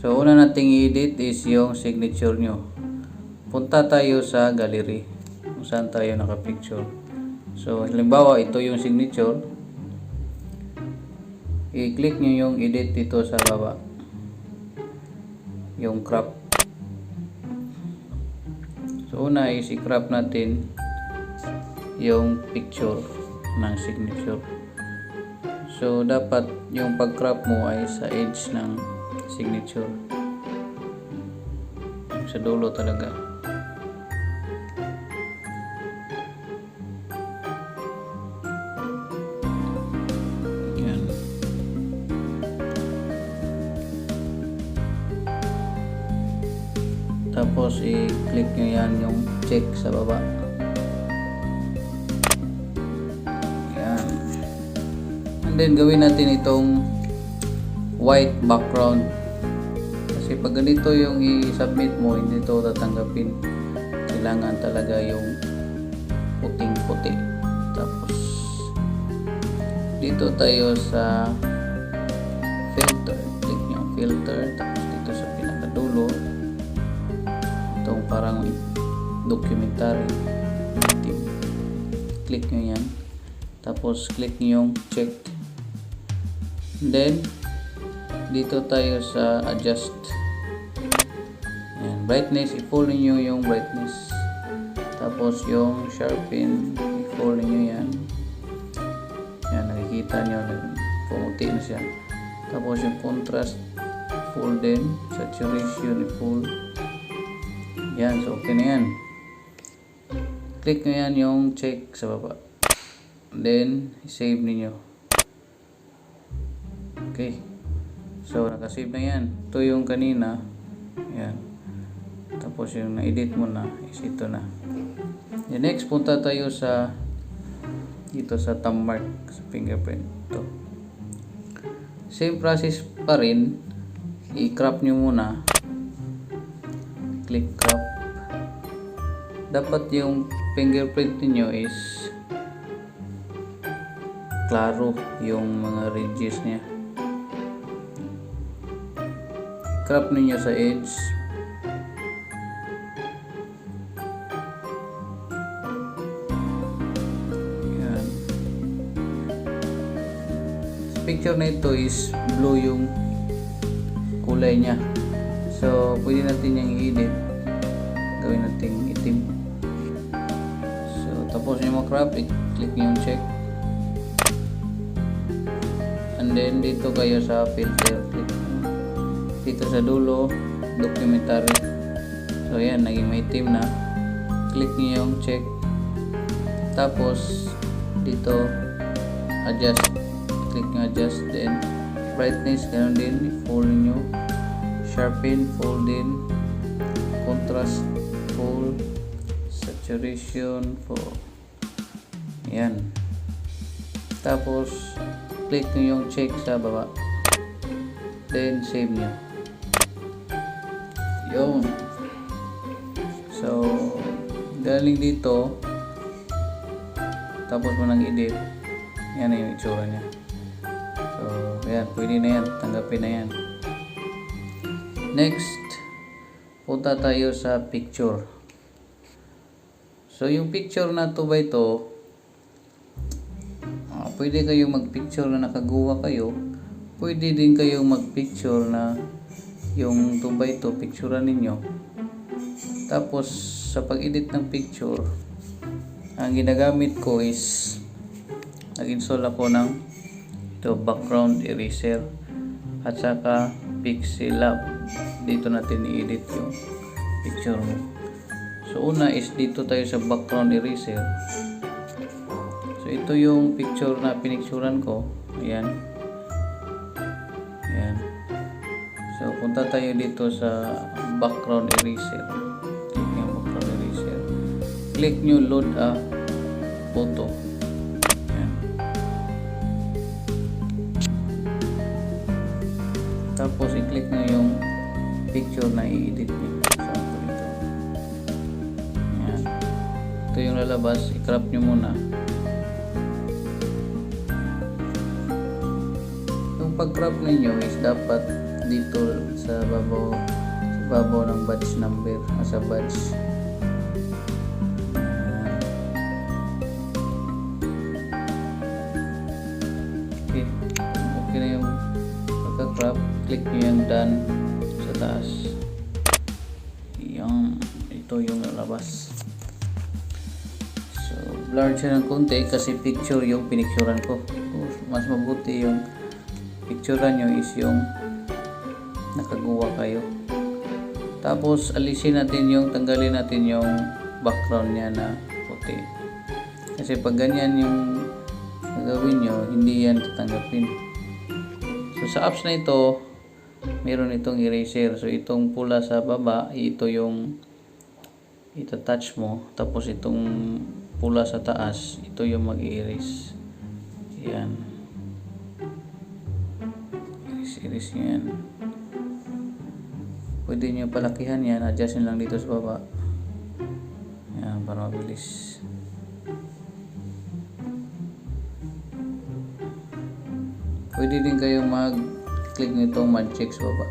So una nating i-edit is yung signature nyo. Punta tayo sa gallery kung saan tayo nakapicture. So halimbawa ito yung signature. I-click nyo yung edit dito sa baba. Yung crop. So una is i-crop natin yung picture ng signature. So dapat yung pag-crop mo ay sa edge ng signature, sa dulo talaga. Yan. Tapos i-click nyo yan yung check sa baba. Yan. And then gawin natin itong white background. Kasi pag ganito yung i-submit mo, hindi ito tatanggapin. Kailangan talaga yung puting-puti. Tapos dito tayo sa filter. Click nyo ang filter. Tapos dito sa pinakadulo, itong parang documentary. Click nyo yan. Tapos click nyo yung check. And then dito tayo sa adjust. Ayan, brightness, i-full niyo yung brightness. Tapos yung sharpen, i-full niyo yan. Ayan, nakikita nyo, pumuti na siya. Tapos yung contrast, full din. Saturation, i-full. Yan, so okay na yan. Click nyo yan yung check sa baba. Then, i-save niyo. Okay. So, nakasave na yan. Ito yung kanina. Yan. Tapos yung na-edit mo na is ito na. And next, punta tayo sa dito sa thumb mark sa fingerprint. Ito. Same process pa rin. I-crop nyo muna. Click crop. Dapat yung fingerprint niyo is klaro yung mga ridges niya. Crop ninyo sa edge. Yan. Sa picture na ito is blue yung kulay niya. So, pwede natin yung i-edit. Gawin natin itim. So, tapos yung crop, i-click nyo yung check. And then, dito kayo sa filter. Click dito sa dulo, documentary. So yan, naging may itim na. Click niyo yung check. Tapos dito adjust. Click niyo adjust, then brightness ganun din, full niyo. Sharpen, full din. Contrast, full. Saturation, full. Yan. Tapos click niyo yung check sa baba. Then save niyo. Yun. So, galing dito, tapos mo nang edit, yan na yung itsura niya. So, ayan, pwede na yan, tanggapin na yan. Next, punta tayo sa picture. So, yung picture na to ba ito, pwede kayong mag-picture na nakagawa kayo, pwede din kayong mag-picture na yung tubay ito, picturean ninyo. Tapos sa pag-edit ng picture, ang ginagamit ko is nag-install ako ng ito, background eraser at saka Pixel Lab. Dito natin i-edit yung picture mo. So una is dito tayo sa background eraser. So ito yung picture na pinicturan ko. Ayan. Ayan. So, punta tayo dito sa background eraser. Click nyo background eraser. Click nyo load a photo. Ayan. Tapos, i-click nyo yung picture na i-edit nyo. Sample ito. Ayan. Ito yung lalabas. I-crop nyo muna. pag-crop ninyo is dapat dito sa babaw ng batch number, sa batch. Okay, okay na yung pagka-crop, click nyo yung done sa taas. Ito yung lalabas. So blurred siya ng konti kasi picture yung pinicturan ko. Mas mabuti yung picturean nyo is yung nakaguwa kayo. Tapos tanggalin natin yung background niya na puti. Kasi pag ganyan yung gagawin nyo, hindi yan tatanggapin. So sa apps na ito, meron itong eraser. So itong pula sa baba, ito yung ita-touch mo. Tapos itong pula sa taas, ito yung mag-erase. Yan. Erase yan. Pwede nyo palakihan yan, adjustin lang dito sa baba. Yan, para mabilis. Pwede din kayo mag-click nitong mag-check sa baba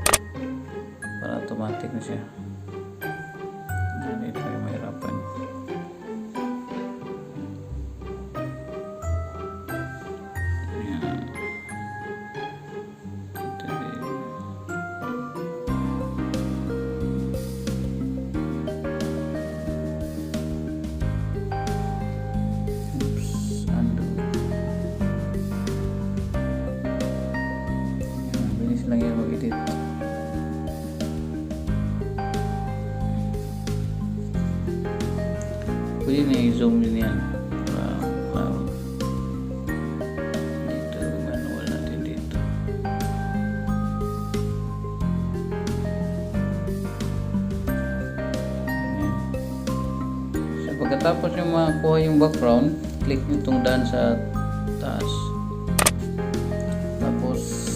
para automatic na siya. Hindi tayo mahirapan. Yan. Ito din. Lang yan mag-edit. Pwede na i-zoom din yan. Dito, manual natin dito. Ayan. So pagkatapos nyo makakuha yung background, click nyo itong done sa taas.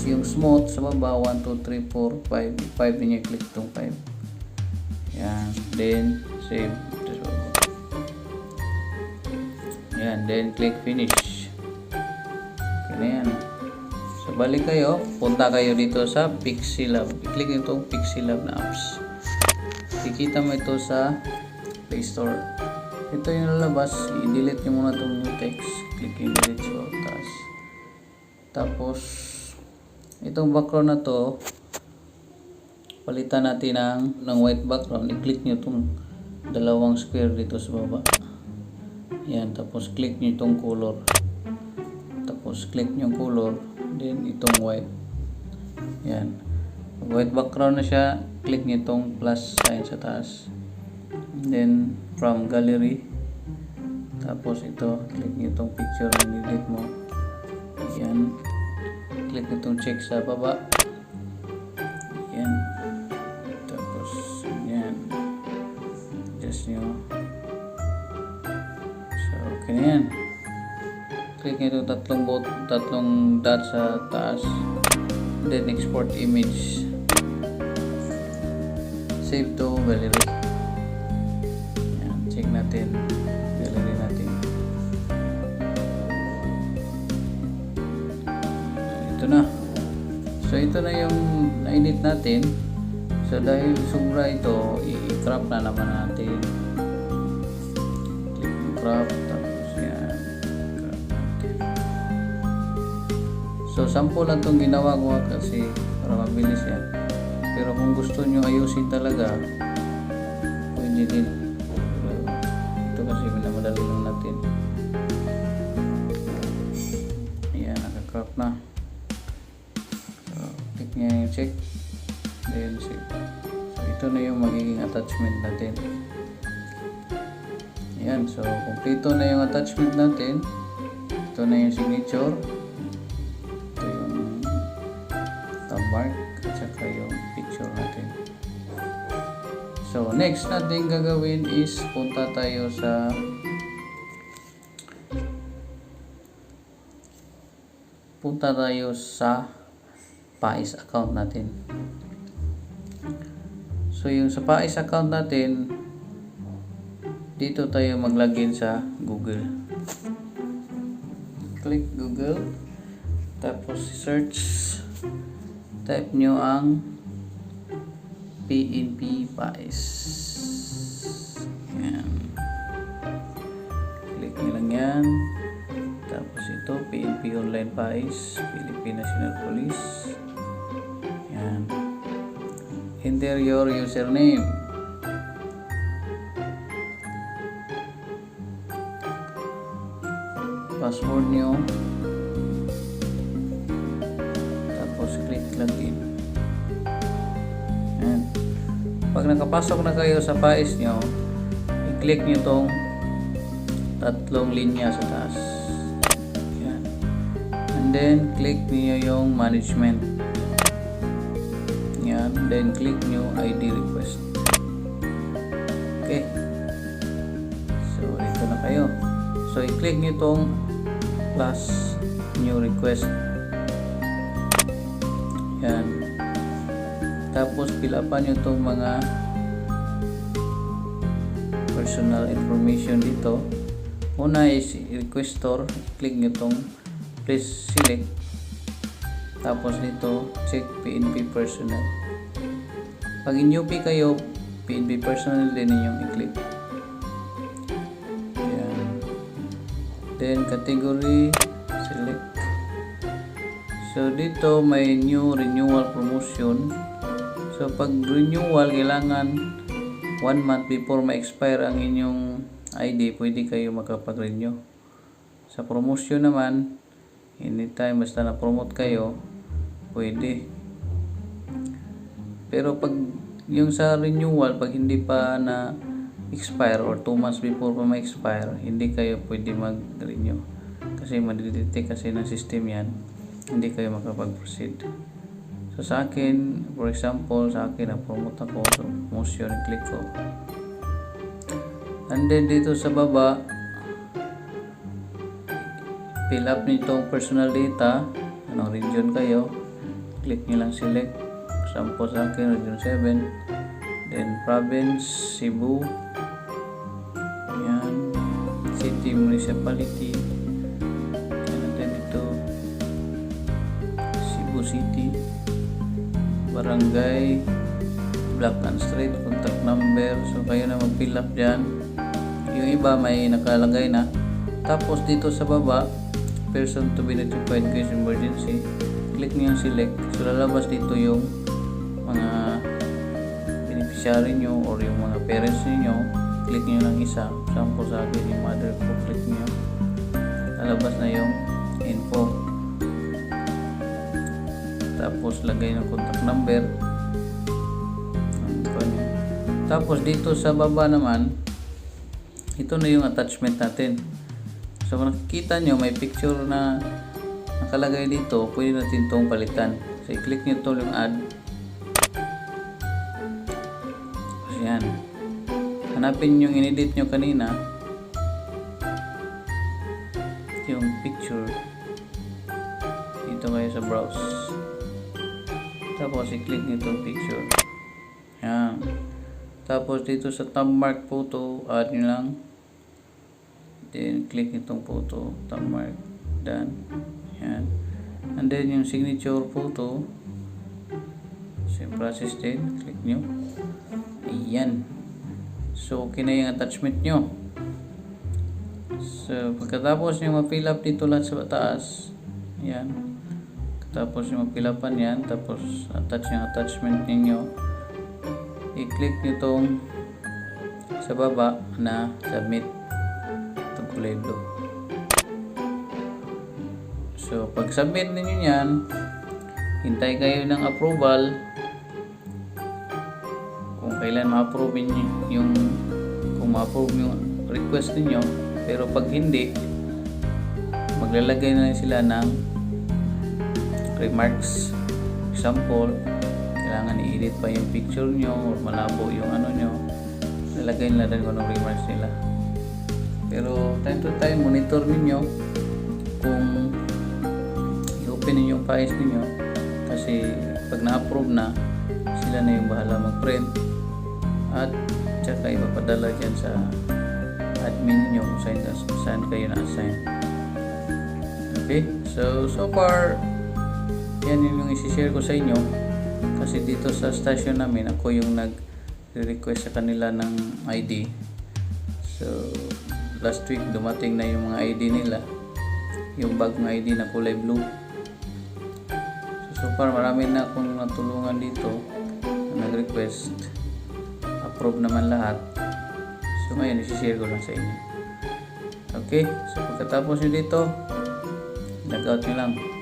Yung smooth sa baba, 1, 2, 3, 4, 5 din yung click itong 5. Yan, then save. Yan, then click finish. Okay na yan. So balik kayo, punta kayo dito sa Pixilab. I-click nyo itong Pixilab na apps. Kikita mo ito sa Play Store. Ito yung lalabas, i-delete nyo muna itong new text. Click yung delete sa taas. Tapos itong background na to, palitan natin ng white background. I-click nyo itong dalawang square dito sa baba. Yan, tapos click nyo itong color. Tapos click nyo yung color, then itong white. Yan. Pag white background na siya, click nyo itong plus sign sa taas. Then from gallery, tapos ito, click nyo itong picture na delete mo. Yan. Click itong check sa baba. Yan. Tapos yan. Adjust nyo. So okay na yan. Click nyo itong tatlong dot sa taas. Then export image. Save to gallery. Yan. Check natin. Gallery natin. Ito na. So ito na yung na-edit natin. So dahil sobra ito, i-crop na naman natin. Click yung crop, tapos yan, crop natin. So sample lang itong ginawa ko kasi para mabilis yan. Pero kung gusto nyo ayusin talaga, pwede din. Pero ito kasi minamadali lang natin. Ayan, naka-crop na. Click nyo yung check, then save. So ito na yung magiging attachment natin. Ayan, so kompleto na yung attachment natin. Ito na yung signature, ito yung thumb mark, at saka yung picture natin. So next natin gagawin is punta tayo sa PAIS account natin. So yung sa PAIS account natin, dito tayo mag-login sa Google. Click Google, tapos search type nyo ang PNP PAIS. Yan. Click nyo lang yan. Tapos ito, PNP Online PAIS, Philippine National Police. Yan. Enter your username. Password nyo. Tapos click login. Yan. Pag nakapasok na kayo sa PAIS nyo, i-click nyo tong tatlong linya sa taas. Yan. And then click nyo yung management. Yan. Then click nyo ID request. Okay. So dito na kayo. So i-click nyo tong plus new request. Yan. Tapos fill upan nyo itong mga personal information dito. Una is requestor. Click nyo itong please select. Tapos dito check PNP personal. Pag in-UP kayo, PNP personal din ninyong i-click. Yan. Then category select. So dito may new renewal promotion. So pag renewal, kailangan 1 month before ma-expire ang inyong ID, pwede kayo makapag-renew. Sa promotion naman, anytime basta na-promote kayo, pwede. Pero pag yung sa renewal, pag hindi pa na-expire or 2 months before pa ma-expire, hindi kayo pwede mag-renew. Kasi madidetect kasi ng system yan, hindi kayo makapag-proceed. So sa akin, for example, sa akin na-promote ako, so promotion, click ko. And then dito sa baba, fill up nito personal data, anong region kayo, click nyo lang select. For example sa akin, region 7, then province, Cebu, yan, city, municipality, and then dito, Cebu City, barangay, block and street, contact number. So kayo na mag-fill up dyan. Yung iba may nakalagay na. Tapos dito sa baba, person to be notified in case emergency, click nyo yung select. So lalabas dito yung mga beneficiary nyo or yung mga parents niyo. Click nyo lang isa. Sample sa akin yung mother ko, click nyo, lalabas na yung info. Tapos lagay ng contact number. Tapos dito sa baba naman, ito na yung attachment natin. So kung nakikita nyo, may picture na nakalagay dito, pwede natin itong palitan. So i-click nyo ito yung add. So yan. Hanapin yung in-edit nyo kanina, yung picture. Dito kayo sa browse. Tapos i-click nyo itong picture. Yan. Tapos dito sa thumbmark photo, add nyo lang. Then click itong photo, thumbmark, done. Yan. And then yung signature photo, same process din, click nyo. Ayan. So okay na yung attachment nyo. So pagkatapos nyo ma-fill up dito lahat sa taas, yan. Tapos yung ma-fill upan yan, tapos attach yung attachment ninyo. I-click nyo tong sa baba na submit. Itong kulay blue. So pag submit ninyo yan, hintay kayo ng approval. Kung kailan ma-approve yung kung ma-approve yung request niyo. Pero pag hindi, maglalagay na sila ng remarks. Example, kailangan i-edit pa yung picture nyo or malabo yung ano nyo, lalagay nila din kung anong remarks nila. Pero time to time, monitor ninyo kung i-open ninyo yung files ninyo, kasi pag na-approve na, sila na yung bahala mag-print at tsaka ipapadala dyan sa admin ninyo kung saan kayo na-assign. Okay, so far yan yung isi-share ko sa inyo kasi dito sa station namin ako yung nag-request sa kanila ng ID. So last week dumating na yung mga ID nila, yung bagong ID na kulay blue. So far marami na akong natulungan dito na nag-request, approve naman lahat. So ngayon isi-share ko lang sa inyo. Okay, so pagkatapos nyo dito, log out nyo lang.